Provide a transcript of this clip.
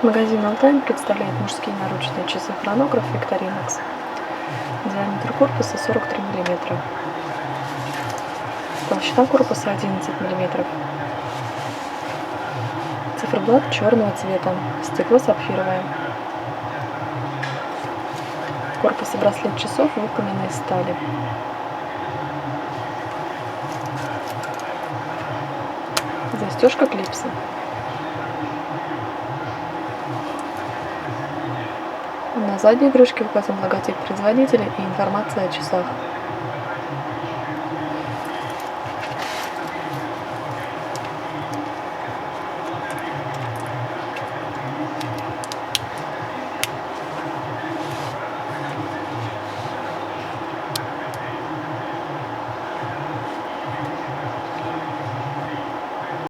Магазин «Алтайн» представляет мужские наручные часы-хронограф Victorinox. Диаметр корпуса 43 мм. Толщина корпуса 11 мм. Циферблат черного цвета. Стекло сапфировое. Корпус и браслет часов выполнены из стали. Застежка клипсы. На задней крышке указан логотип производителя и информация о часах.